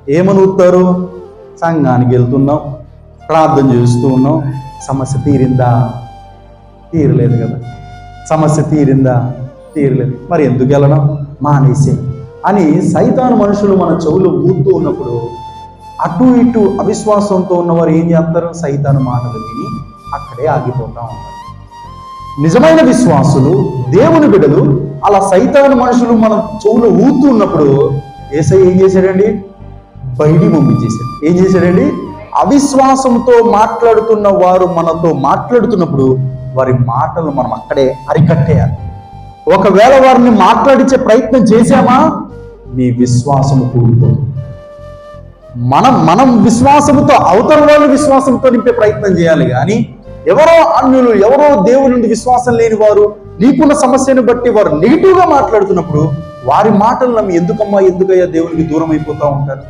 ఏమని ఊతారు? సంఘానికి వెళ్తున్నాం, ప్రార్థన చేస్తూ ఉన్నాం, సమస్య తీరిందా? తీరలేదు కదా. సమస్య తీరిందా? తీరలేదు. మరి ఎందుకు వెళ్ళడం? మానేసే అని సైతాను మనుషులు మన చెవులు ఊదుతూ ఉన్నప్పుడు అటు ఇటు అవిశ్వాసంతో ఉన్నవారు ఏం చేస్తారు? సైతాను మాటలు విని అక్కడే ఆగిపోతూ ఉంటారు. నిజమైన విశ్వాసులు, దేవుని బిడ్డలు అలా సైతాను మనుషులు మన చెవులు ఊదుతూ ఉన్నప్పుడు యేసయ్య ఏం చేశాడండి? బయటికి పంపించేశాడు. ఏం చేశాడండి? అవిశ్వాసంతో మాట్లాడుతున్న వారు మనతో మాట్లాడుతున్నప్పుడు వారి మాటలు మనం అక్కడే అరికట్టేయాలి. ఒకవేళ వారిని మాట్లాడించే ప్రయత్నం చేశామా, నీ విశ్వాసము కూలిపోతుంది. మనం విశ్వాసముతో అవతల వాళ్ళు విశ్వాసంతో నింపే ప్రయత్నం చేయాలి. కానీ ఎవరో అన్యులు, ఎవరో దేవుని నుండి విశ్వాసం లేని వారు నీకున్న సమస్యను బట్టి వారు నెగిటివ్గా మాట్లాడుతున్నప్పుడు వారి మాటలు నమ్మి ఎందుకయ్యా దేవునికి దూరం అయిపోతూ ఉంటారు?